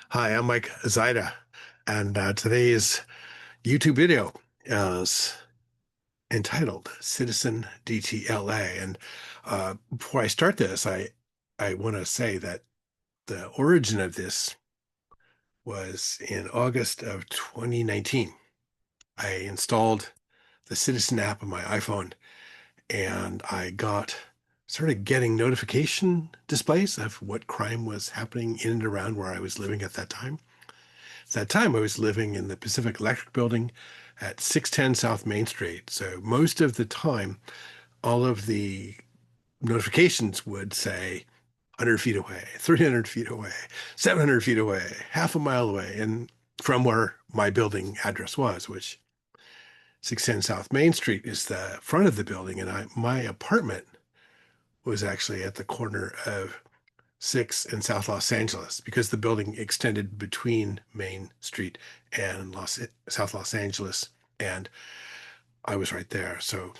Hi, I'm Mike Zyda, and today's YouTube video is entitled Citizen DTLA. And before I start this, I want to say that the origin of this was in August of 2019. I installed the Citizen app on my iPhone, and started getting notification displays of what crime was happening in and around where I was living at that time. At that time, I was living in the Pacific Electric Building at 610 South Main Street. So most of the time, all of the notifications would say 100 feet away, 300 feet away, 700 feet away, half a mile away, and from where my building address was, which 610 South Main Street is the front of the building, and my apartment was actually at the corner of 6 in South Los Angeles because the building extended between Main Street and South Los Angeles, and I was right there. So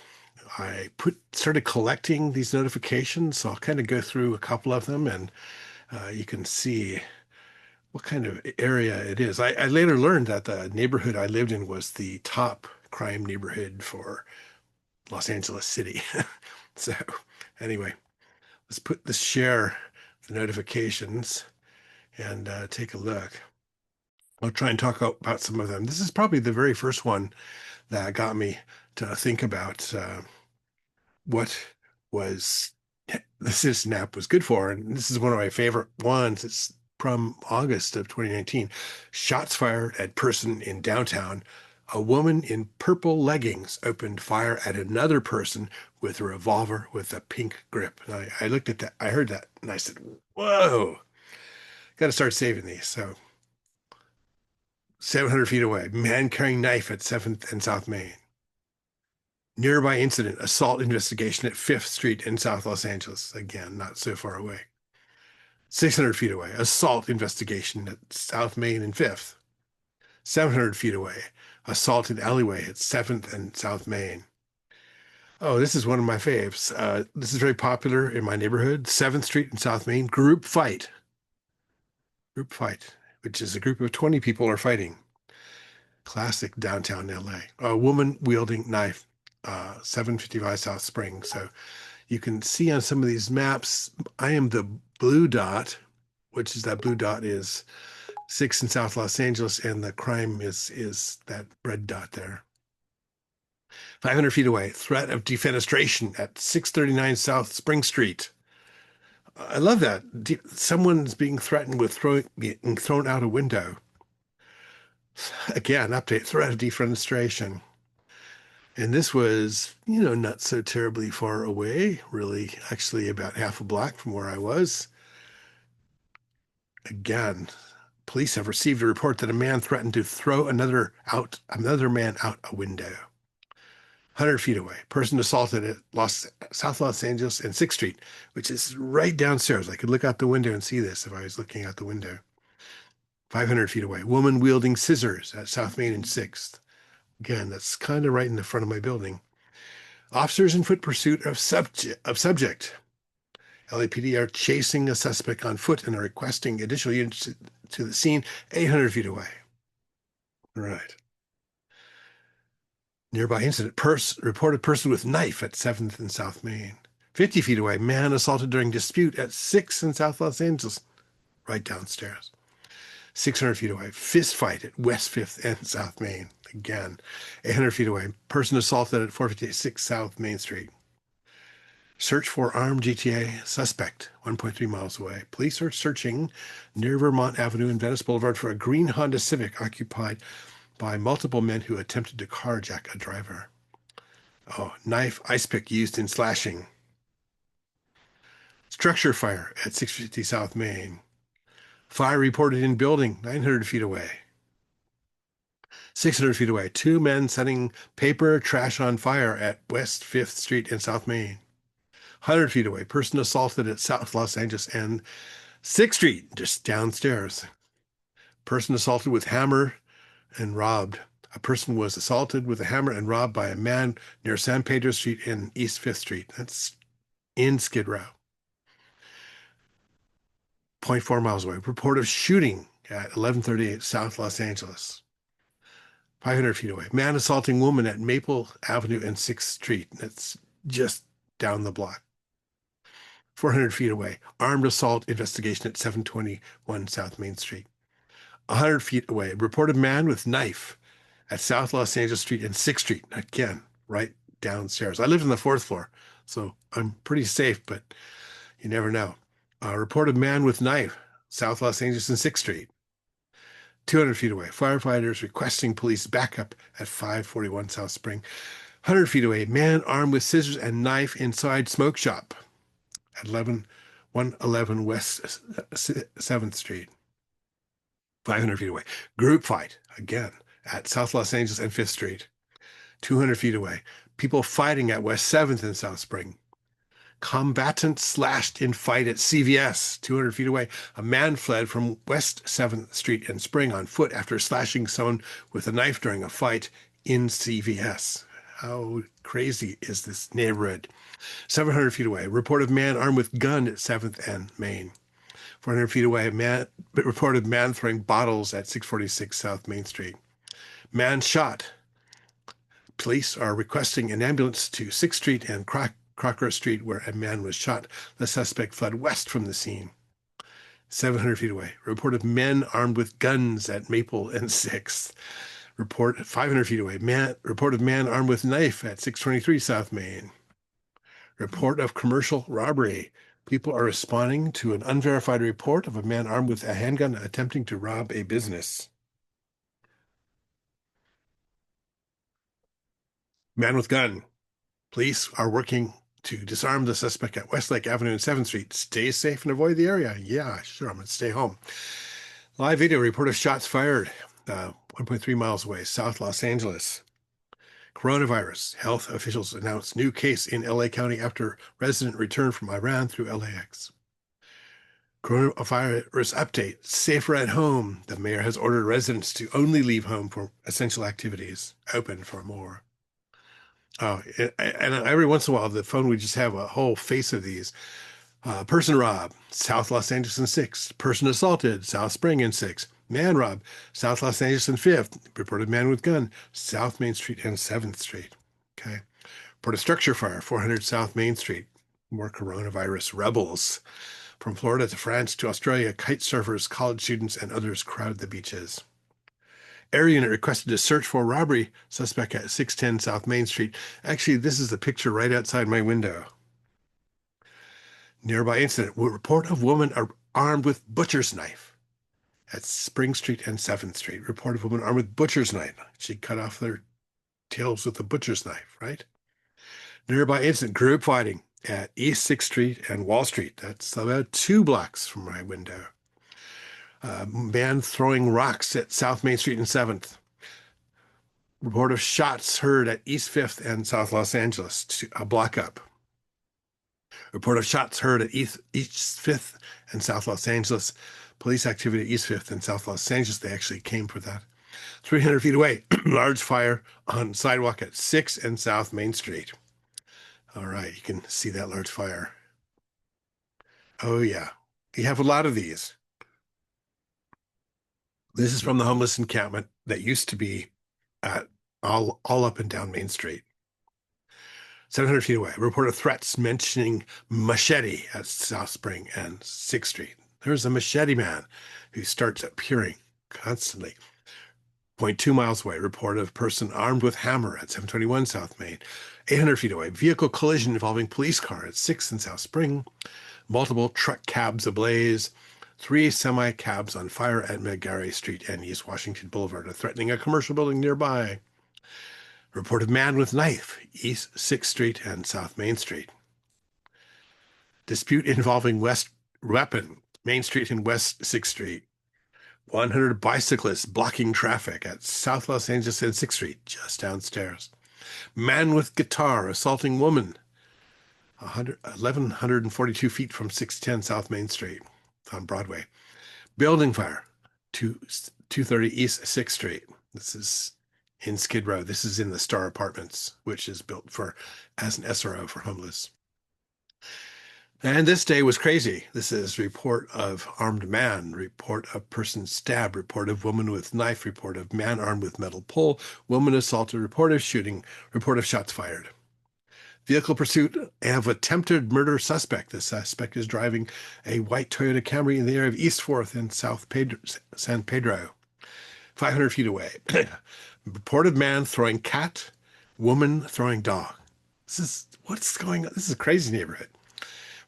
started collecting these notifications. So I'll kind of go through a couple of them, and you can see what kind of area it is. I later learned that the neighborhood I lived in was the top crime neighborhood for Los Angeles City. So anyway, let's share the notifications and take a look. I'll try and talk about some of them. This is probably the very first one that got me to think about what was the Citizen app was good for. And this is one of my favorite ones. It's from August of 2019. Shots fired at person in downtown. A woman in purple leggings opened fire at another person with a revolver with a pink grip. And I looked at that, I heard that, and I said, whoa, got to start saving these. So 700 feet away, man carrying knife at 7th and South Main. Nearby incident, assault investigation at 5th Street in South Los Angeles. Again, not so far away. 600 feet away, assault investigation at South Main and 5th. 700 feet away, assault in alleyway at 7th and South Main. Oh, this is one of my faves. This is very popular in my neighborhood. 7th Street and South Main, group fight. Group fight, which is a group of 20 people are fighting. Classic downtown LA. A woman wielding knife, 755 South Spring. So you can see on some of these maps, I am the blue dot, which is that blue dot is 6 in South Los Angeles, and the crime is that red dot there. 500 feet away, threat of defenestration at 639 South Spring Street. I love that. Someone's being threatened with being thrown out a window. Again, update, threat of defenestration. And this was, not so terribly far away, really, actually about half a block from where I was. Again, police have received a report that a man threatened to throw another man out a window. 100 feet away, person assaulted at South Los Angeles and 6th Street, which is right downstairs. I could look out the window and see this if I was looking out the window. 500 feet away, woman wielding scissors at South Main and 6th. Again, that's kind of right in the front of my building. Officers in foot pursuit of subject. LAPD are chasing a suspect on foot and are requesting additional units to the scene 800 feet away. All right. Nearby incident, reported person with knife at 7th and South Main. 50 feet away, man assaulted during dispute at 6th and South Los Angeles, right downstairs. 600 feet away, fist fight at West 5th and South Main. Again, 800 feet away, person assaulted at 456 South Main Street. Search for armed DTLA suspect 1.3 miles away. Police are searching near Vermont Avenue and Venice Boulevard for a green Honda Civic occupied by multiple men who attempted to carjack a driver. Oh, knife, ice pick used in slashing. Structure fire at 650 South Main. Fire reported in building 900 feet away. 600 feet away, 2 men setting paper trash on fire at West 5th Street and South Main. 100 feet away, person assaulted at South Los Angeles and 6th Street, just downstairs. Person assaulted with hammer and robbed. A person was assaulted with a hammer and robbed by a man near San Pedro Street and East 5th Street. That's in Skid Row. 0.4 miles away. Report of shooting at 1138 South Los Angeles. 500 feet away. Man assaulting woman at Maple Avenue and 6th Street. That's just down the block. 400 feet away. Armed assault investigation at 721 South Main Street. 100 feet away. Reported man with knife at South Los Angeles Street and 6th Street. Again, right downstairs. I live in the 4th floor, so I'm pretty safe, but you never know. Reported man with knife, South Los Angeles and 6th Street. 200 feet away, firefighters requesting police backup at 541 South Spring. 100 feet away, man armed with scissors and knife inside smoke shop at 111 West 7th Street. 500 feet away, group fight again at South Los Angeles and 5th Street. 200 feet away, people fighting at West 7th and South Spring. Combatant slashed in fight at CVS. 200 feet away, a man fled from West 7th Street and Spring on foot after slashing someone with a knife during a fight in CVS. How crazy is this neighborhood? 700 feet away, reported man armed with gun at 7th and Main. 400 feet away, reported man throwing bottles at 646 South Main Street. Man shot. Police are requesting an ambulance to 6th Street and Crocker Street, where a man was shot. The suspect fled west from the scene. 700 feet away, reported men armed with guns at Maple and 6th. Report 500 feet away, reported man armed with knife at 623 South Main. Report of commercial robbery. People are responding to an unverified report of a man armed with a handgun attempting to rob a business. Man with gun. Police are working to disarm the suspect at Westlake Avenue and 7th Street. Stay safe and avoid the area. Yeah, sure, I'm going to stay home. Live video report of shots fired 1.3 miles away, South Los Angeles. Coronavirus. Health officials announced new case in LA County after resident returned from Iran through LAX. Coronavirus update. Safer at home. The mayor has ordered residents to only leave home for essential activities. Open for more. Oh, and every once in a while, the phone would just have a whole face of these. Person robbed, South Los Angeles and 6th. Person assaulted, South Spring and 6th. Man robbed, South Los Angeles and 5th. Reported man with gun, South Main Street and 7th Street. Okay. Reported structure fire, 400 South Main Street. More coronavirus rebels. From Florida to France to Australia, kite surfers, college students, and others crowd the beaches. Air unit requested to search for robbery suspect at 610 South Main Street. Actually, this is the picture right outside my window. Nearby incident. Report of woman armed with butcher's knife at Spring Street and 7th Street. Report of woman armed with butcher's knife. She cut off their tails with a butcher's knife, right? Nearby incident. Group fighting at East 6th Street and Wall Street. That's about 2 blocks from my window. Man throwing rocks at South Main Street and 7th. Report of shots heard at East 5th and South Los Angeles, a block up. Report of shots heard at East 5th and South Los Angeles. Police activity at East 5th and South Los Angeles. They actually came for that. 300 feet away, large fire on sidewalk at 6th and South Main Street. All right, you can see that large fire. Oh, yeah. You have a lot of these. This is from the homeless encampment that used to be at all up and down Main Street. 700 feet away, report of threats mentioning machete at South Spring and 6th Street. There's a machete man who starts appearing constantly. 0.2 miles away, report of person armed with hammer at 721 South Main. 800 feet away, vehicle collision involving police car at 6th and South Spring. Multiple truck cabs ablaze. 3 semi-cabs on fire at McGarry Street and East Washington Boulevard, threatening a commercial building nearby. Reported man with knife, East 6th Street and South Main Street. Dispute involving West weapon, Main Street and West 6th Street. 100 bicyclists blocking traffic at South Los Angeles and 6th Street, just downstairs. Man with guitar assaulting woman, 1,142 feet from 610 South Main Street on Broadway. Building fire, 230 East 6th Street. This is in Skid Row. This is in the Star Apartments, which is built as an SRO for homeless. And this day was crazy. This is report of armed man, report of person stabbed, report of woman with knife, report of man armed with metal pole, woman assaulted, report of shooting, report of shots fired. Vehicle pursuit of attempted murder suspect. The suspect is driving a white Toyota Camry in the area of East 4th and San Pedro, 500 feet away. Reported man throwing cat, woman throwing dog. What's going on? This is a crazy neighborhood.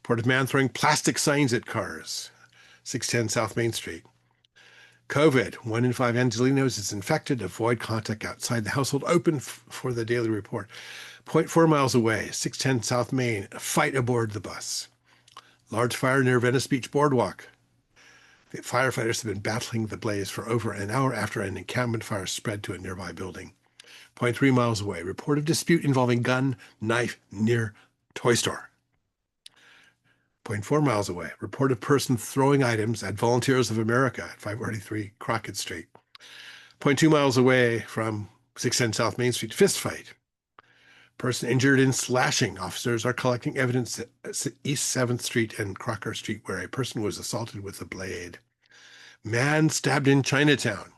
Reported man throwing plastic signs at cars, 610 South Main Street. COVID, 1 in 5 Angelenos is infected. Avoid contact outside the household. Open for the daily report. 0.4 miles away, 610 South Main, fight aboard the bus. Large fire near Venice Beach Boardwalk. The firefighters have been battling the blaze for over an hour after an encampment fire spread to a nearby building. 0.3 miles away, report of dispute involving gun, knife near toy store. 0.4 miles away, report of person throwing items at Volunteers of America at 543 Crockett Street. 0.2 miles away from 610 South Main Street, fist fight. Person injured in slashing. Officers are collecting evidence at East 7th Street and Crocker Street where a person was assaulted with a blade. Man stabbed in Chinatown.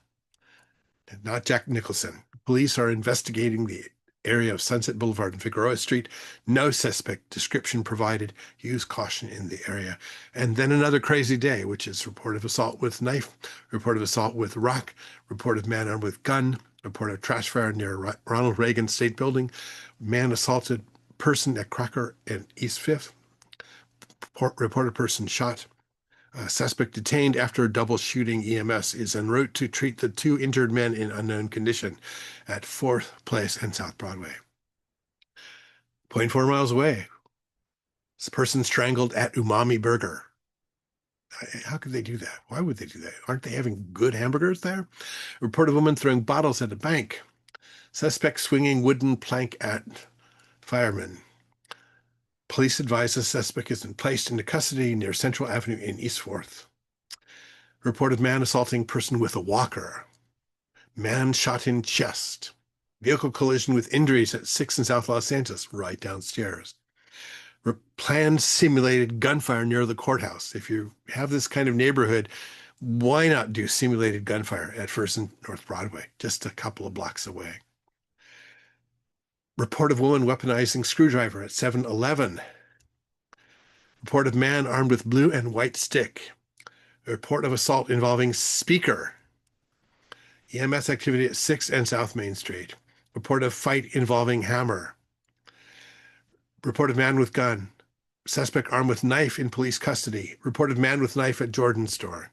Not Jack Nicholson. Police are investigating the area of Sunset Boulevard and Figueroa Street. No suspect description provided. Use caution in the area. And then another crazy day, which is report of assault with knife, report of assault with rock, report of man armed with gun, report of trash fire near Ronald Reagan State Building, man assaulted person at Crocker and East 5th, reported person shot. Suspect detained after a double shooting. EMS is en route to treat the 2 injured men in unknown condition at 4th Place and South Broadway. 0.4 miles away, this person strangled at Umami Burger. How could they do that? Why would they do that? Aren't they having good hamburgers there? Report of woman throwing bottles at a bank. Suspect swinging wooden plank at fireman. Police advise the suspect has been placed into custody near Central Avenue in East 4th. Report of man assaulting person with a walker. Man shot in chest. Vehicle collision with injuries at 6 in South Los Angeles, right downstairs. Planned simulated gunfire near the courthouse. If you have this kind of neighborhood, why not do simulated gunfire at 1st and North Broadway, just a couple of blocks away? Report of woman weaponizing screwdriver at 7-Eleven. Report of man armed with blue and white stick. Report of assault involving speaker. EMS activity at 6 and South Main Street. Report of fight involving hammer. Report of man with gun. Suspect armed with knife in police custody. Report of man with knife at Jordan's store.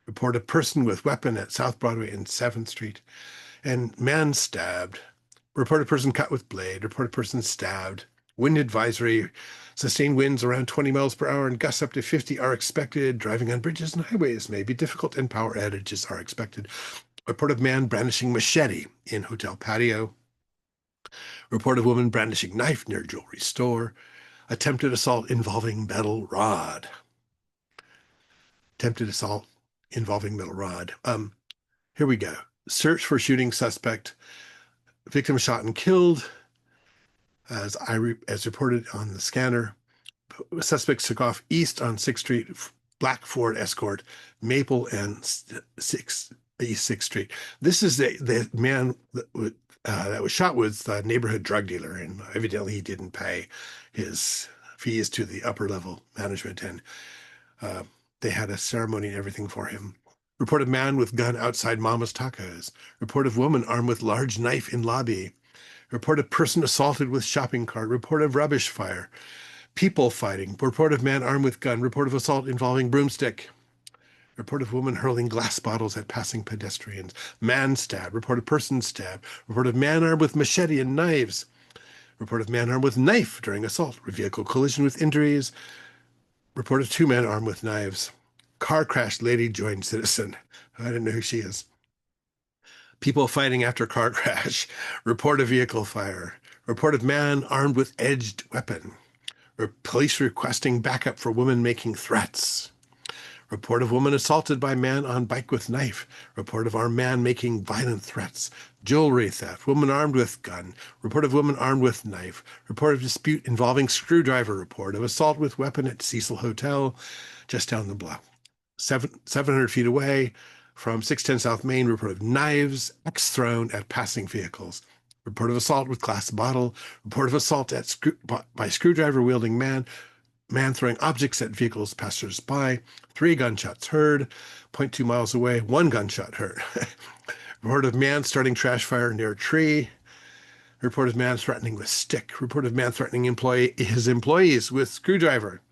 Report of person with weapon at South Broadway and 7th Street. And man stabbed. Reported person cut with blade. Reported person stabbed. Wind advisory. Sustained winds around 20 miles per hour and gusts up to 50 are expected. Driving on bridges and highways may be difficult and power outages are expected. Report of man brandishing machete in hotel patio. Report of woman brandishing knife near jewelry store. Attempted assault involving metal rod. Attempted assault involving metal rod. Here we go. Search for shooting suspect. Victim shot and killed, as reported on the scanner. Suspects took off east on 6th Street, black Ford Escort, Maple and East 6th Street. This is the man that was shot with a neighborhood drug dealer, and evidently he didn't pay his fees to the upper level management, and they had a ceremony and everything for him. Report of man with gun outside Mama's Tacos. Report of woman armed with large knife in lobby. Report of person assaulted with shopping cart. Report of rubbish fire. People fighting. Report of man armed with gun. Report of assault involving broomstick. Report of woman hurling glass bottles at passing pedestrians. Man stabbed. Report of person stabbed. Report of man armed with machete and knives. Report of man armed with knife during assault. Vehicle collision with injuries. Report of 2 men armed with knives. Car crash, lady joined citizen. I don't know who she is. People fighting after car crash. Report of vehicle fire. Report of man armed with edged weapon. Police requesting backup for woman making threats. Report of woman assaulted by man on bike with knife. Report of armed man making violent threats. Jewelry theft. Woman armed with gun. Report of woman armed with knife. Report of dispute involving screwdriver. Report of assault with weapon at Cecil Hotel, just down the block. 700 feet away from 610 South Main. Report of knives, axe thrown at passing vehicles. Report of assault with glass bottle. Report of assault by screwdriver wielding man. Man throwing objects at vehicles, passers-by. 3 gunshots heard. 0.2 miles away, 1 gunshot heard. Report of man starting trash fire near a tree. Report of man threatening with stick. Report of man threatening his employees with screwdriver.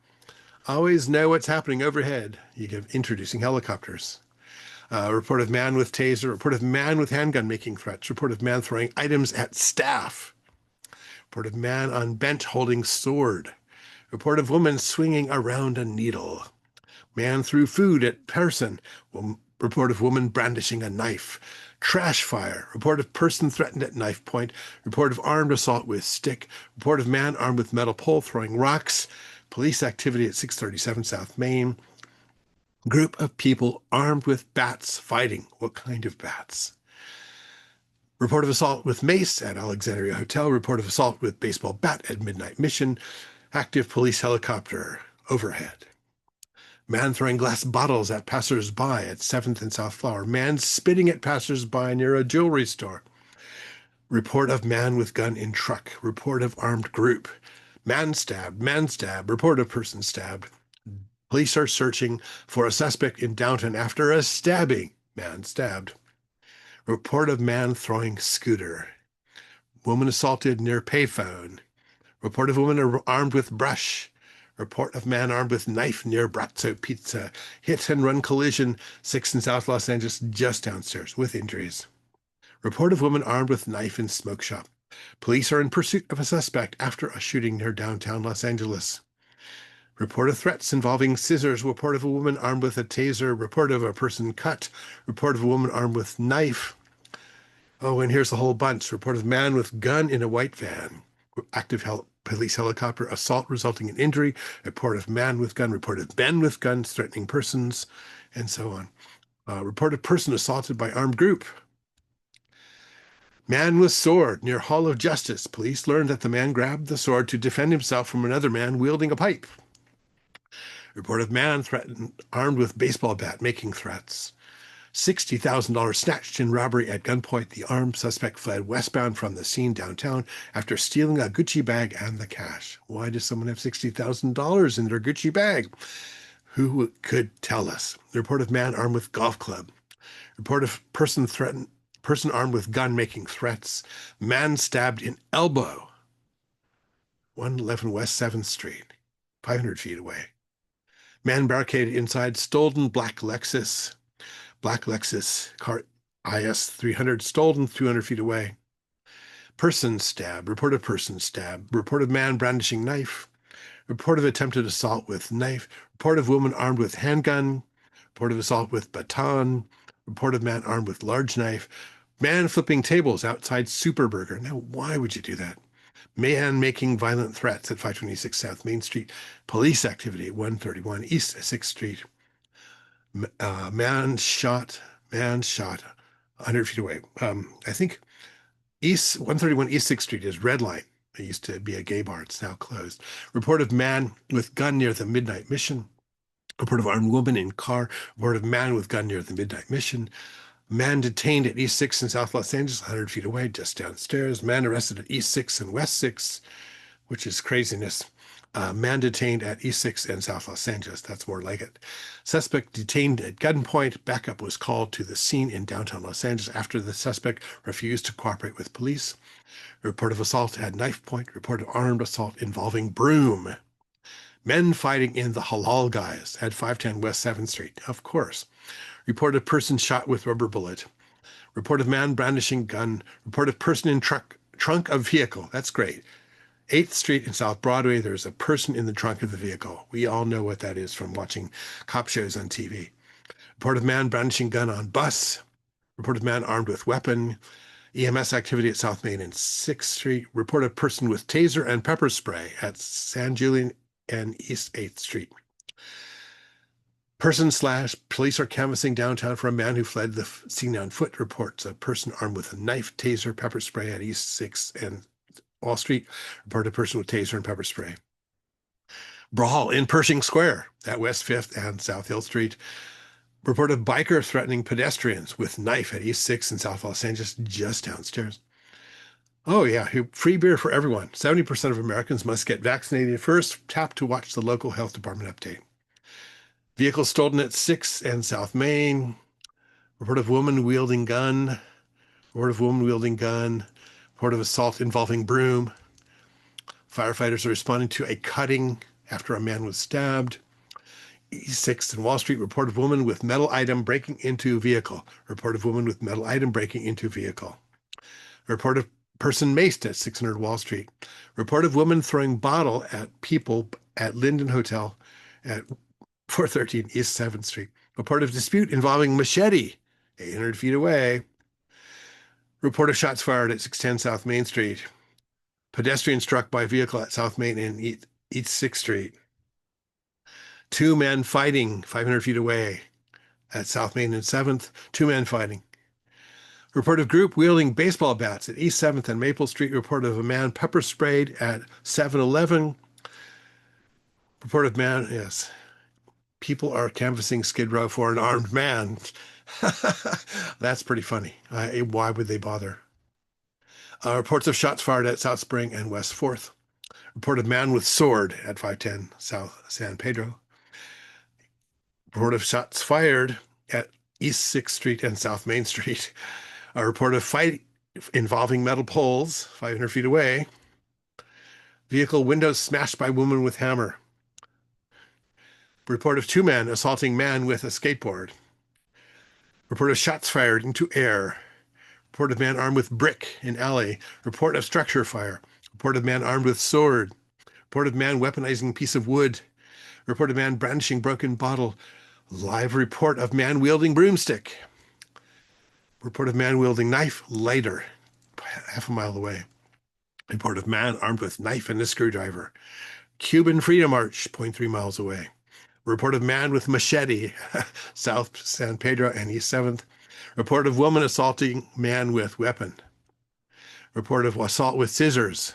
Always know what's happening overhead. You give introducing helicopters. Report of man with taser. Report of man with handgun making threats. Report of man throwing items at staff. Report of man on bench holding sword. Report of woman swinging around a needle. Man threw food at person. Report of woman brandishing a knife. Trash fire. Report of person threatened at knife point. Report of armed assault with stick. Report of man armed with metal pole throwing rocks. Police activity at 637 South Main. Group of people armed with bats fighting. What kind of bats? Report of assault with mace at Alexandria Hotel. Report of assault with baseball bat at Midnight Mission. Active police helicopter overhead. Man throwing glass bottles at passers-by at 7th and South Flower. Man spitting at passers-by near a jewelry store. Report of man with gun in truck. Report of armed group. Man stabbed. Man stabbed. Report of person stabbed. Police are searching for a suspect in downtown after a stabbing. Man stabbed. Report of man throwing scooter. Woman assaulted near payphone. Report of woman armed with brush. Report of man armed with knife near Brazzo Pizza. Hit and run collision, 6th and South Los Angeles, just downstairs, with injuries. Report of woman armed with knife in smoke shop. Police are in pursuit of a suspect after a shooting near downtown Los Angeles. Report of threats involving scissors. Report of a woman armed with a taser. Report of a person cut. Report of a woman armed with knife. Oh, and here's a whole bunch. Report of man with gun in a white van. Active police helicopter assault resulting in injury. Report of man with gun. Report of men with guns threatening persons, and so on. Report of person assaulted by armed group. Man with sword near Hall of Justice. Police learned that the man grabbed the sword to defend himself from another man wielding a pipe. Report of man threatened, armed with baseball bat, making threats. $60,000 snatched in robbery at gunpoint. The armed suspect fled westbound from the scene downtown after stealing a Gucci bag and the cash. Why does someone have $60,000 in their Gucci bag? Who could tell us? The report of man armed with golf club. Report of person armed with gun making threats. Man stabbed in elbow. 111 West 7th Street, 500 feet away. Man barricaded inside stolen black Lexus. Black Lexus car IS 300 stolen 200 feet away. Person stabbed. Report of person stabbed. Report of man brandishing knife. Report of attempted assault with knife. Report of woman armed with handgun. Report of assault with baton. Report of man armed with large knife. Man flipping tables outside Superburger. Now, why would you do that? Man making violent threats at 526 South Main Street. Police activity at 131 East 6th Street. Man shot 100 feet away. I think 131 East 6th Street is Red Line. It used to be a gay bar. It's now closed. Report of man with gun near the Midnight Mission. Report of armed woman in car. Report of man with gun near the Midnight Mission. Man detained at East 6th in South Los Angeles, 100 feet away, just downstairs. Man arrested at East 6th and West 6th, which is craziness. Man detained at East 6th and South Los Angeles. That's more like it. Suspect detained at gunpoint. Backup was called to the scene in downtown Los Angeles after the suspect refused to cooperate with police. Report of assault at knife point. Report of armed assault involving broom. Men fighting in the Halal Guys at 510 West 7th Street. Of course. Report of person shot with rubber bullet. Report of man brandishing gun. Report of person in trunk of vehicle. That's great. 8th Street and South Broadway, there's a person in the trunk of the vehicle. We all know what that is from watching cop shows on TV. Report of man brandishing gun on bus. Report of man armed with weapon. EMS activity at South Main and 6th Street. Report of person with taser and pepper spray at San Julian and East 8th Street. Person slash police are canvassing downtown for a man who fled the scene on foot. Reports a person armed with a knife, taser, pepper spray at East 6th and Wall Street. Reported a person with taser and pepper spray. Brawl in Pershing Square at West 5th and South Hill Street. Report of biker threatening pedestrians with knife at East 6th and South Los Angeles, just downstairs. Oh, yeah, free beer for everyone. 70% of Americans must get vaccinated first. Tap to watch the local health department update. Vehicle stolen at 6th and South Main. Report of woman wielding gun. Report of woman wielding gun. Report of assault involving broom. Firefighters are responding to a cutting after a man was stabbed. East 6th and Wall Street. Report of woman with metal item breaking into vehicle. Report of woman with metal item breaking into vehicle. Report of person maced at 600 Wall Street. Report of woman throwing bottle at people at Linden Hotel at 413 East 7th Street. Report of dispute involving machete 800 feet away. Report of shots fired at 610 South Main Street. Pedestrian struck by vehicle at South Main and East 6th Street. Two men fighting 500 feet away at South Main and 7th. Two men fighting. Report of group wielding baseball bats at East 7th and Maple Street. Report of a man pepper sprayed at 7-Eleven. Report of man, yes. People are canvassing Skid Row for an armed man. That's pretty funny. Why would they bother? Reports of shots fired at South Spring and West 4th. Report of man with sword at 510 South San Pedro. Report of shots fired at East 6th Street and South Main Street. A report of fight involving metal poles 500 feet away. Vehicle windows smashed by woman with hammer. Report of two men assaulting man with a skateboard. Report of shots fired into air. Report of man armed with brick in alley. Report of structure fire. Report of man armed with sword. Report of man weaponizing piece of wood. Report of man brandishing broken bottle. Live report of man wielding broomstick. Report of man wielding knife, lighter, half a mile away. Report of man armed with knife and a screwdriver. Cuban Freedom March, 0.3 miles away. Report of man with machete, South San Pedro and East 7th. Report of woman assaulting man with weapon. Report of assault with scissors.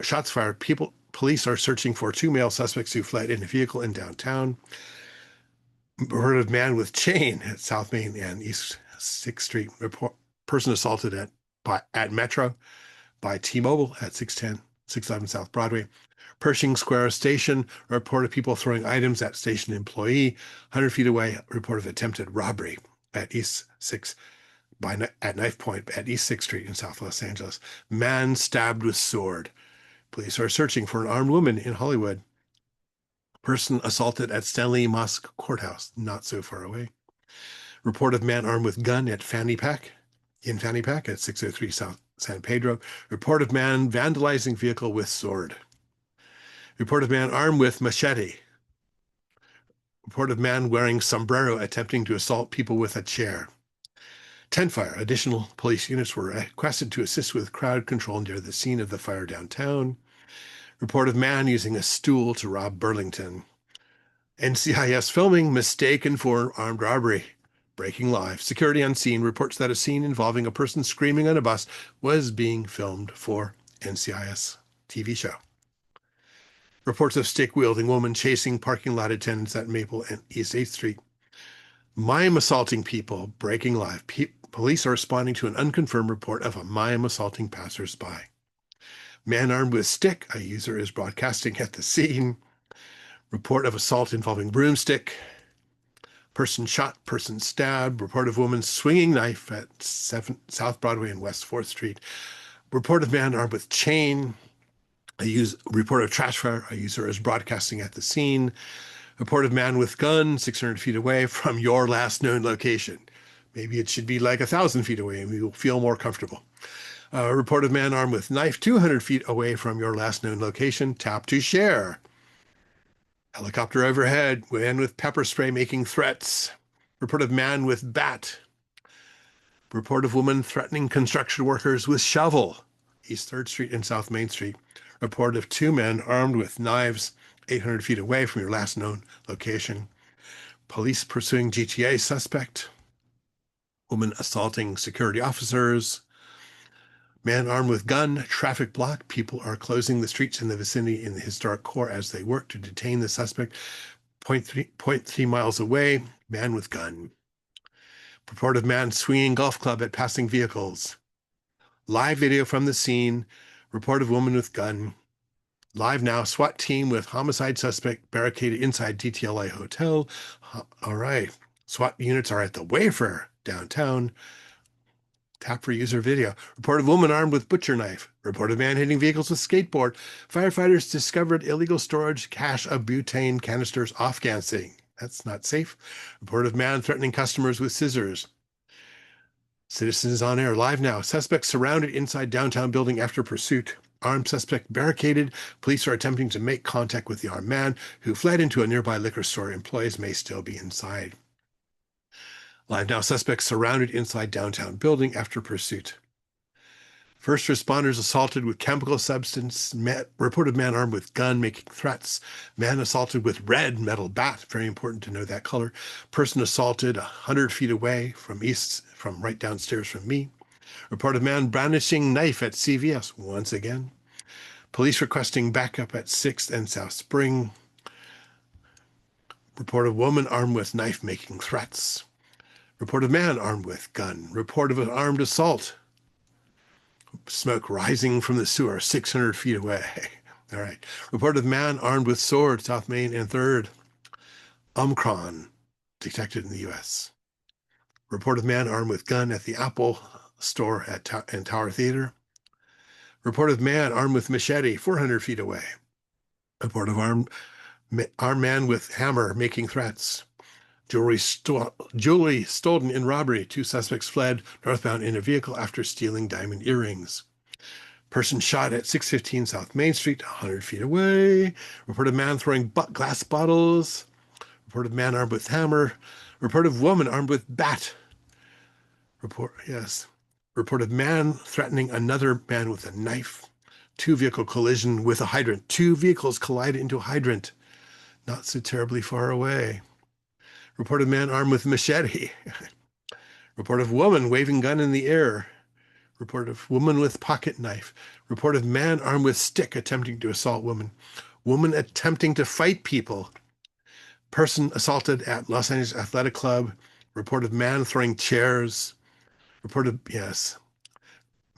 Shots fired. Police are searching for two male suspects who fled in a vehicle in downtown. Report of man with chain at South Main and East 6th Street. Person assaulted at Metro by T-Mobile at 611 South Broadway. Pershing Square Station. Report of people throwing items at station employee. 100 feet away. Report of attempted robbery at East 6th at knife point at East 6th Street in South Los Angeles. Man stabbed with sword. Police are searching for an armed woman in Hollywood. Person assaulted at Stanley Mosque Courthouse, not so far away. Report of man armed with gun at Fanny Pack at 603 South San Pedro. Report of man vandalizing vehicle with sword. Report of man armed with machete. Report of man wearing sombrero attempting to assault people with a chair. Tent fire. Additional police units were requested to assist with crowd control near the scene of the fire downtown. Report of man using a stool to rob Burlington. NCIS filming mistaken for armed robbery. Breaking live. Security on scene reports that a scene involving a person screaming on a bus was being filmed for NCIS TV show. Reports of stick-wielding woman chasing parking lot attendants at Maple and East 8th Street. Mime assaulting people. Breaking live. Police are responding to an unconfirmed report of a mime assaulting passersby. Man armed with stick. A user is broadcasting at the scene. Report of assault involving broomstick. Person shot, person stabbed. Report of woman swinging knife at South Broadway and West 4th Street. Report of man armed with chain. Report of trash fire. A user is broadcasting at the scene. Report of man with gun 600 feet away from your last known location. Maybe it should be like 1,000 feet away and we will feel more comfortable. Report of man armed with knife 200 feet away from your last known location. Tap to share. Helicopter overhead. Man with pepper spray making threats. Report of man with bat. Report of woman threatening construction workers with shovel. East 3rd Street and South Main Street. Report of two men armed with knives 800 feet away from your last known location. Police pursuing GTA suspect. Woman assaulting security officers. Man armed with gun, traffic block. People are closing the streets in the vicinity in the historic core as they work to detain the suspect. Point three miles away, man with gun. Purported man swinging golf club at passing vehicles. Live video from the scene. Report of woman with gun. Live now, SWAT team with homicide suspect barricaded inside DTLA hotel. All right. SWAT units are at the Wayfair downtown. Tap for user video. Report of woman armed with butcher knife. Report of man hitting vehicles with skateboard. Firefighters discovered illegal storage cache of butane canisters off gassing. That's not safe. Report of man threatening customers with scissors. Citizens on air live now. Suspect surrounded inside downtown building after pursuit. Armed suspect barricaded. Police are attempting to make contact with the armed man who fled into a nearby liquor store. Employees may still be inside. Live now, suspects surrounded inside downtown building after pursuit. First responders assaulted with chemical substance. Reported man armed with gun making threats. Man assaulted with red metal bat. Very important to know that color. Person assaulted 100 feet away from right downstairs from me. Reported man brandishing knife at CVS once again. Police requesting backup at 6th and South Spring. Report of woman armed with knife making threats. Report of man armed with gun. Report of an armed assault. Smoke rising from the sewer 600 feet away. All right. Report of man armed with sword, South Main and 3rd. Omicron detected in the U.S. Report of man armed with gun at the Apple store and Tower Theater. Report of man armed with machete 400 feet away. Report of armed man with hammer making threats. Jewelry stolen in robbery. 2 suspects fled northbound in a vehicle after stealing diamond earrings. Person shot at 615 South Main Street, 100 feet away. Reported man throwing glass bottles. Reported man armed with hammer. Reported woman armed with bat. Reported man threatening another man with a knife. 2 vehicle collision with a hydrant. 2 vehicles collided into a hydrant. Not so terribly far away. Report of man armed with machete. Report of woman waving gun in the air. Report of woman with pocket knife. Report of man armed with stick attempting to assault woman. Woman attempting to fight people. Person assaulted at Los Angeles Athletic Club. Report of man throwing chairs.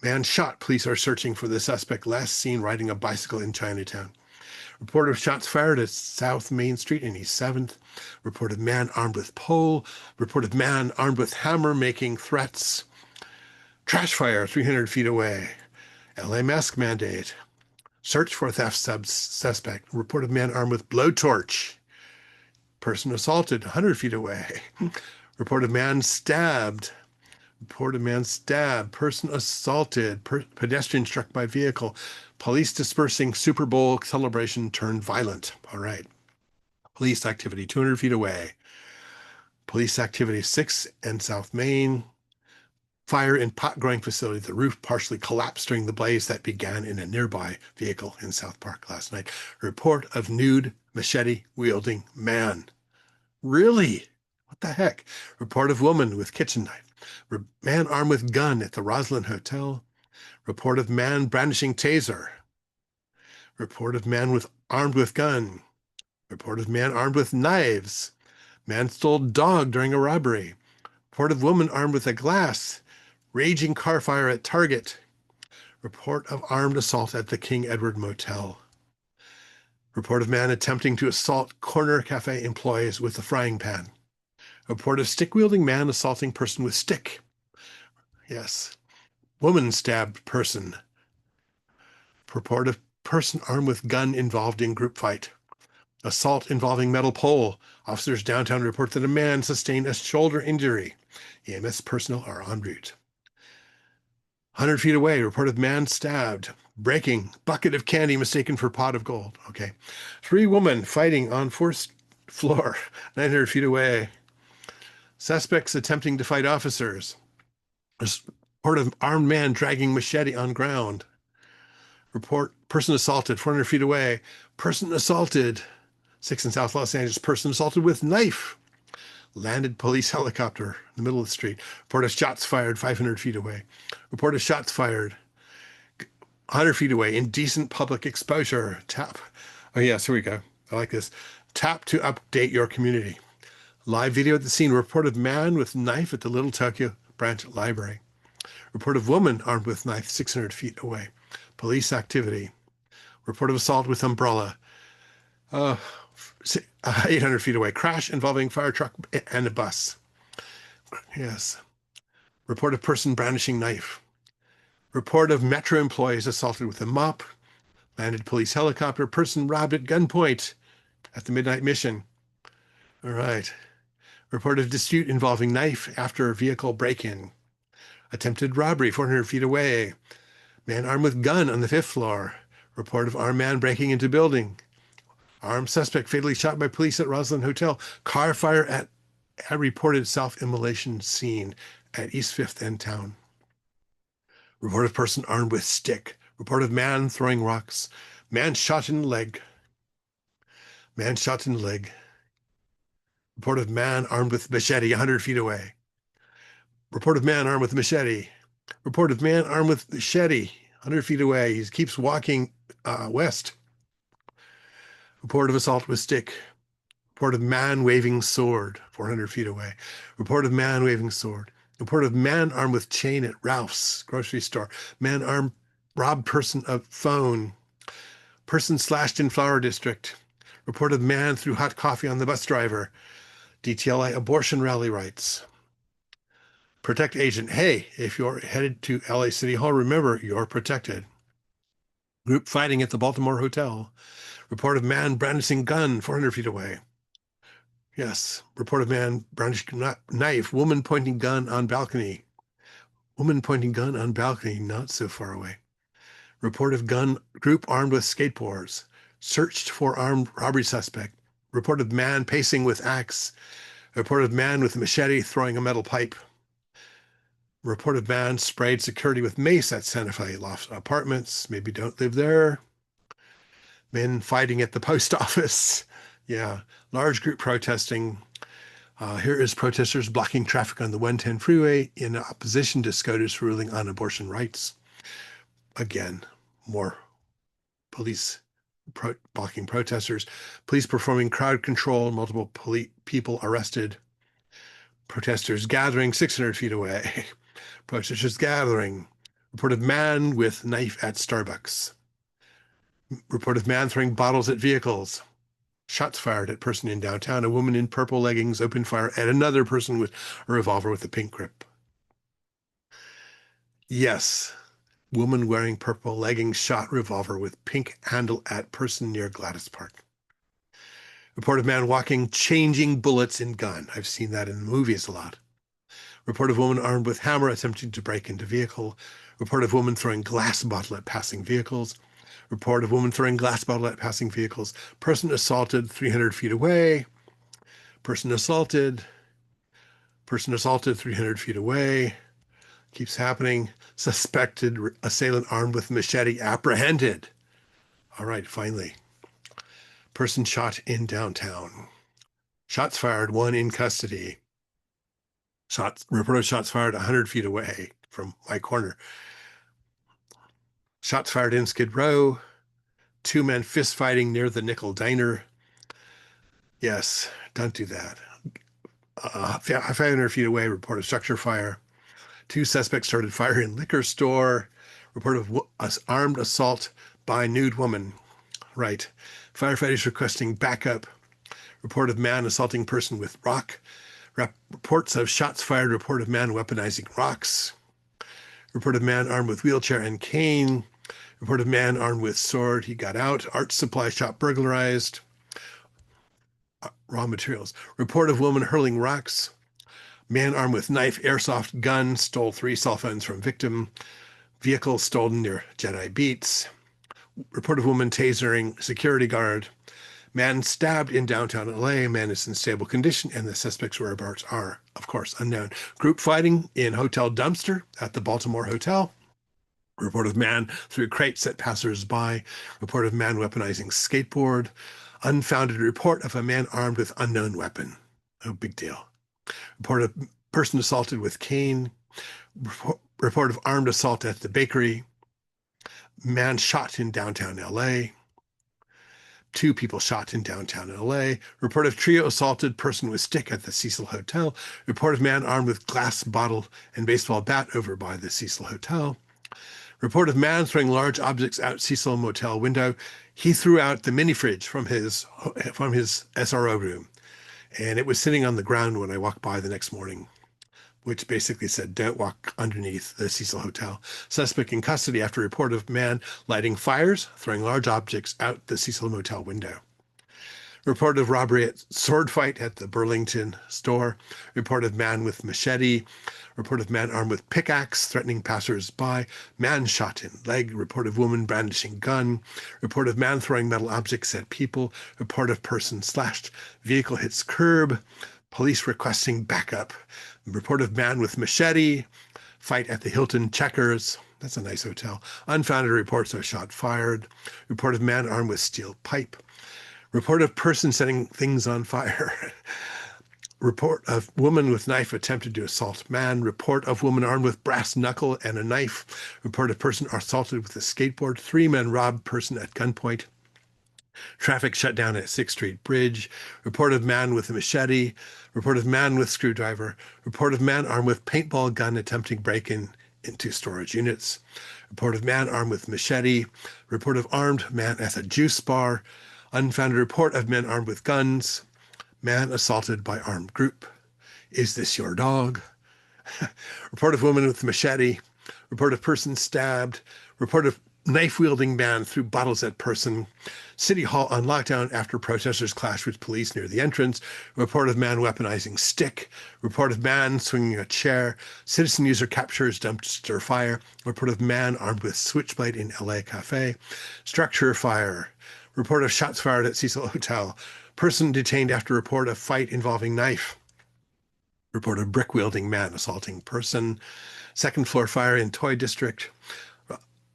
Man shot. Police are searching for the suspect last seen riding a bicycle in Chinatown. Report of shots fired at South Main Street and East 7th. Report of man armed with pole. Report of man armed with hammer making threats. Trash fire 300 feet away. LA mask mandate. Search for theft suspect. Report of man armed with blowtorch. Person assaulted 100 feet away. Report of man stabbed. Report of man stabbed. Person assaulted. Pedestrian struck by vehicle. Police dispersing Super Bowl celebration turned violent. All right. Police activity 200 feet away. Police activity 6 and South Main. Fire in pot growing facility. The roof partially collapsed during the blaze that began in a nearby vehicle in South Park last night. Report of nude machete wielding man. Really? What the heck? Report of woman with kitchen knife. Man armed with gun at the Roslyn Hotel. Report of man brandishing taser. Report of man armed with gun. Report of man armed with knives. Man stole dog during a robbery. Report of woman armed with a glass. Raging car fire at Target. Report of armed assault at the King Edward Motel. Report of man attempting to assault corner cafe employees with a frying pan. Report of stick-wielding man assaulting person with stick. Yes. Woman stabbed person. Report of person armed with gun involved in group fight. Assault involving metal pole. Officers downtown report that a man sustained a shoulder injury. EMS personnel are en route. 100 feet away, report of man stabbed. Breaking. Bucket of candy mistaken for pot of gold. Okay. 3 women fighting on 4th floor, 900 feet away. Suspects attempting to fight officers. Report of armed man dragging machete on ground. Report person assaulted 400 feet away. Person assaulted 6 in South Los Angeles. Person assaulted with knife. Landed police helicopter in the middle of the street. Report of shots fired 500 feet away. Report of shots fired 100 feet away. Indecent public exposure. Tap. Oh, yes, here we go. I like this. Tap to update your community. Live video at the scene. Report of man with knife at the Little Tokyo Branch Library. Report of woman armed with knife 600 feet away. Police activity. Report of assault with umbrella 800 feet away. Crash involving fire truck and a bus. Yes. Report of person brandishing knife. Report of metro employees assaulted with a mop. Landed police helicopter. Person robbed at gunpoint at the Midnight Mission. All right. Report of dispute involving knife after vehicle break-in. Attempted robbery 400 feet away. Man armed with gun on the 5th floor. Report of armed man breaking into building. Armed suspect fatally shot by police at Roslyn Hotel. Car fire at a reported self-immolation scene at East 5th End Town. Report of person armed with stick. Report of man throwing rocks. Man shot in the leg. Man shot in the leg. Report of man armed with machete 100 feet away. Report of man armed with machete. Report of man armed with machete 100 feet away. He keeps walking west. Report of assault with stick. Report of man waving sword 400 feet away. Report of man waving sword. Report of man armed with chain at Ralph's grocery store. Man armed robbed person of phone. Person slashed in Flower District. Report of man threw hot coffee on the bus driver. DTLA abortion rally rights. Protect agent. Hey, if you're headed to LA City Hall, remember you're protected. Group fighting at the Baltimore Hotel. Report of man brandishing gun 400 feet away. Yes. Report of man brandishing knife. Woman pointing gun on balcony. Woman pointing gun on balcony, not so far away. Report of gun group armed with skateboards. Searched for armed robbery suspect. Report of man pacing with axe. Report of man with a machete throwing a metal pipe. Report of man sprayed security with mace at Santa Fe Loft Apartments. Maybe don't live there. Men fighting at the post office. Yeah, large group protesting. Here is protesters blocking traffic on the 110 freeway in opposition to SCOTUS ruling on abortion rights. Again, more police blocking protesters. Police performing crowd control. Multiple people arrested. Protesters gathering 600 feet away. Protesters gathering. Report of man with knife at Starbucks. Report of man throwing bottles at vehicles. Shots fired at person in downtown. A woman in purple leggings opened fire at another person with a revolver with a pink grip. Yes. Woman wearing purple leggings shot revolver with pink handle at person near Gladys Park. Report of man walking, changing bullets in gun. I've seen that in the movies a lot. Report of woman armed with hammer attempting to break into vehicle. Report of woman throwing glass bottle at passing vehicles. Report of woman throwing glass bottle at passing vehicles. Person assaulted 300 feet away. Person assaulted 300 feet away. Keeps happening. Suspected assailant armed with machete apprehended. All right, finally. Person shot in downtown. Shots fired, one in custody. Report of shots fired 100 feet away from my corner. Shots fired in Skid Row. 2 men fist fighting near the Nickel Diner. Yes, don't do that. 500 feet away, report of structure fire. 2 suspects started fire in liquor store. Report of armed assault by nude woman. Right. Firefighters requesting backup. Report of man assaulting person with rock. Reports of shots fired. Report of man weaponizing rocks. Report of man armed with wheelchair and cane. Report of man armed with sword. He got out. Art supply shop burglarized. Raw materials. Report of woman hurling rocks. Man armed with knife, airsoft gun, stole 3 cell phones from victim. Vehicle stolen near Jedi Beats. Report of woman tasering security guard. Man stabbed in downtown LA. Man is in stable condition, and the suspect's whereabouts are, of course, unknown. Group fighting in hotel dumpster at the Baltimore Hotel. Report of man threw crates at passers-by. Report of man weaponizing skateboard. Unfounded report of a man armed with unknown weapon. No big deal. Report of person assaulted with cane. Report of armed assault at the bakery. Man shot in downtown LA. Two people shot in downtown LA. Report of trio assaulted person with stick at the Cecil Hotel. Report of man armed with glass bottle and baseball bat over by the Cecil Hotel. Report of man throwing large objects out Cecil Motel window. He threw out the mini fridge from his SRO room, and it was sitting on the ground when I walked by the next morning, which basically said, don't walk underneath the Cecil Hotel. Suspect in custody after report of man lighting fires, throwing large objects out the Cecil Motel window. Report of robbery at sword fight at the Burlington store. Report of man with machete. Report of man armed with pickaxe threatening passers-by. Man shot in leg. Report of woman brandishing gun. Report of man throwing metal objects at people. Report of person slashed. Vehicle hits curb. Police requesting backup. Report of man with machete. Fight at the Hilton Checkers. That's a nice hotel. Unfounded reports of shot fired. Report of man armed with steel pipe. Report of person setting things on fire. Report of woman with knife attempted to assault man. Report of woman armed with brass knuckle and a knife. Report of person assaulted with a skateboard. 3 men robbed person at gunpoint. Traffic shut down at 6th Street Bridge. Report of man with a machete. Report of man with screwdriver. Report of man armed with paintball gun attempting break-in into storage units. Report of man armed with machete. Report of armed man at a juice bar. Unfounded report of men armed with guns. Man assaulted by armed group. Is this your dog? Report of woman with machete. Report of person stabbed. Report of knife-wielding man threw bottles at person. City Hall on lockdown after protesters clashed with police near the entrance. Report of man weaponizing stick. Report of man swinging a chair. Citizen user captures dumpster fire. Report of man armed with switchblade in LA cafe. Structure fire. Report of shots fired at Cecil Hotel. Person detained after report of fight involving knife. Report of brick-wielding man assaulting person. Second floor fire in Toy District.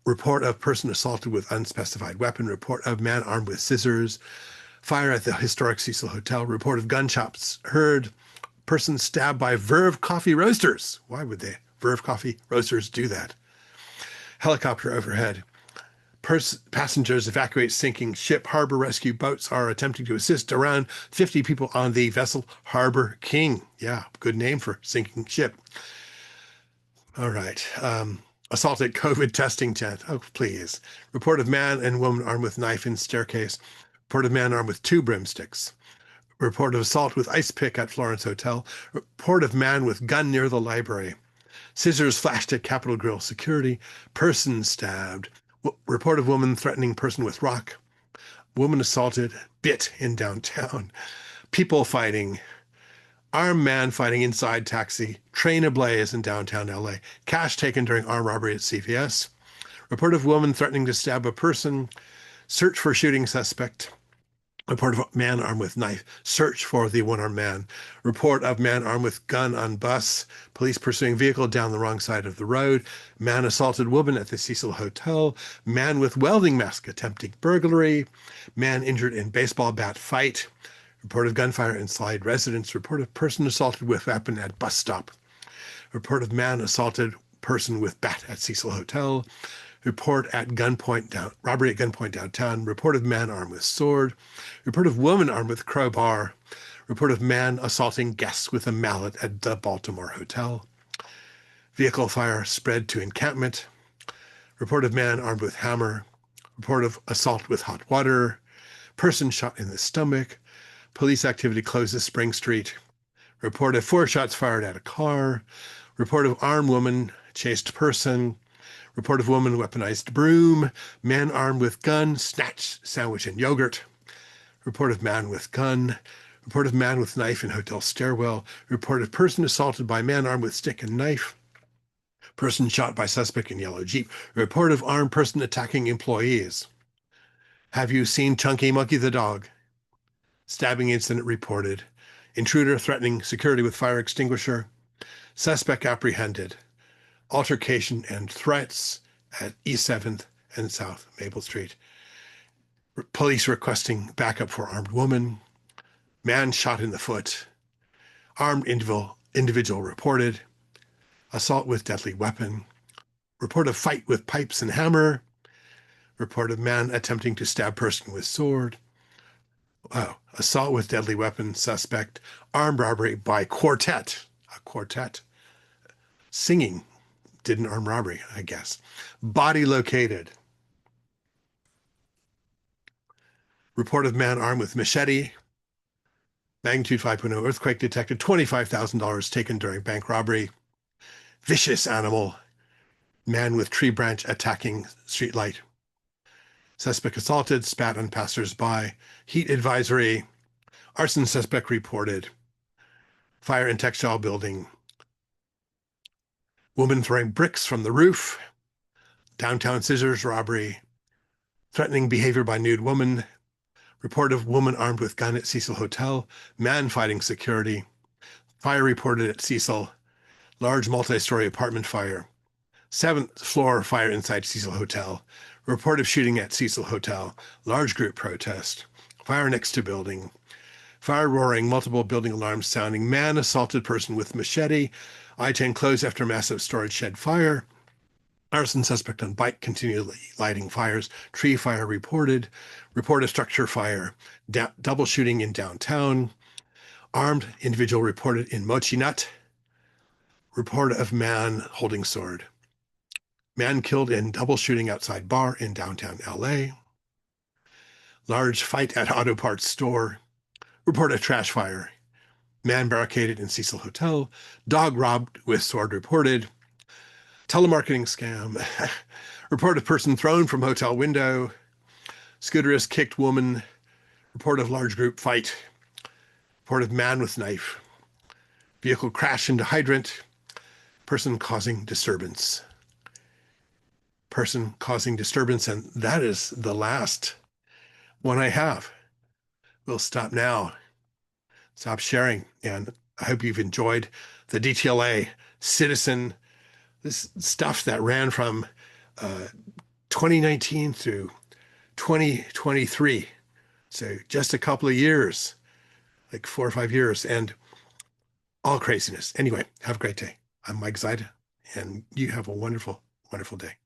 Report of person assaulted with unspecified weapon. Report of man armed with scissors. Fire at the historic Cecil Hotel. Report of gunshots heard. Person stabbed by Verve Coffee Roasters. Why would they? Verve Coffee Roasters do that. Helicopter overhead. Passengers evacuate sinking ship. Harbor rescue boats are attempting to assist around 50 people on the vessel Harbor King. Yeah, good name for sinking ship. All right. Assault at COVID testing tent. Oh, please. Report of man and woman armed with knife in staircase. Report of man armed with 2 broomsticks. Report of assault with ice pick at Florence Hotel. Report of man with gun near the library. Scissors flashed at Capitol Grill security. Person stabbed. Report of woman threatening person with rock. Woman assaulted, bit in downtown. People fighting. Armed man fighting inside taxi. Train ablaze in downtown LA. Cash taken during armed robbery at CVS. Report of woman threatening to stab a person. Search for shooting suspect. Report of man armed with knife. Search for the one-armed man. Report of man armed with gun on bus. Police pursuing vehicle down the wrong side of the road. Man assaulted woman at the Cecil Hotel. Man with welding mask attempting burglary. Man injured in baseball bat fight. Report of gunfire inside residence. Report of person assaulted with weapon at bus stop. Report of man assaulted person with bat at Cecil Hotel. Report at gunpoint robbery at gunpoint downtown. Report of man armed with sword. Report of woman armed with crowbar. Report of man assaulting guests with a mallet at the Baltimore Hotel. Vehicle fire spread to encampment. Report of man armed with hammer. Report of assault with hot water. Person shot in the stomach. Police activity closes Spring Street. Report of 4 shots fired at a car. Report of armed woman chased person. Report of woman weaponized broom. Man armed with gun snatched sandwich and yogurt. Report of man with gun. Report of man with knife in hotel stairwell. Report of person assaulted by man armed with stick and knife. Person shot by suspect in yellow Jeep. Report of armed person attacking employees. Have you seen Chunky Monkey the dog? Stabbing incident reported. Intruder threatening security with fire extinguisher. Suspect apprehended. Altercation and threats at East 7th and South Maple Street. Police requesting backup for armed woman. Man shot in the foot. Armed Individual reported. Assault with deadly weapon. Report of fight with pipes and hammer. Report of man attempting to stab person with sword. Wow. Assault with deadly weapon. Suspect. Armed robbery by quartet. A quartet. Singing. Did an armed robbery, I guess. Body located. Report of man armed with machete. Magnitude 5.0 earthquake detected. $25,000 taken during bank robbery. Vicious animal. Man with tree branch attacking streetlight. Suspect assaulted, spat on passers-by. Heat advisory. Arson suspect reported. Fire in textile building. Woman throwing bricks from the roof. Downtown scissors robbery. Threatening behavior by nude woman. Report of woman armed with gun at Cecil Hotel. Man fighting security. Fire reported at Cecil. Large multi-story apartment fire. 7th floor fire inside Cecil Hotel. Report of shooting at Cecil Hotel. Large group protest. Fire next to building. Fire roaring, multiple building alarms sounding. Man assaulted person with machete. I-10 closed after massive storage shed fire. Arson suspect on bike continually lighting fires. Tree fire reported. Report of structure fire. Double shooting in downtown. Armed individual reported in Mochi Nut. Report of man holding sword. Man killed in double shooting outside bar in downtown LA. Large fight at auto parts store. Report of trash fire. Man barricaded in Cecil Hotel. Dog robbed with sword reported. Telemarketing scam. Report of person thrown from hotel window. Scooterist kicked woman. Report of large group fight. Report of man with knife. Vehicle crash into hydrant. Person causing disturbance. Person causing disturbance. And that is the last one I have. We'll stop now. Stop sharing. And I hope you've enjoyed the DTLA citizen, this stuff that ran from 2019 through 2023. So just a couple of years, like 4 or 5 years, and all craziness. Anyway, have a great day. I'm Mike Zyda, and you have a wonderful, wonderful day.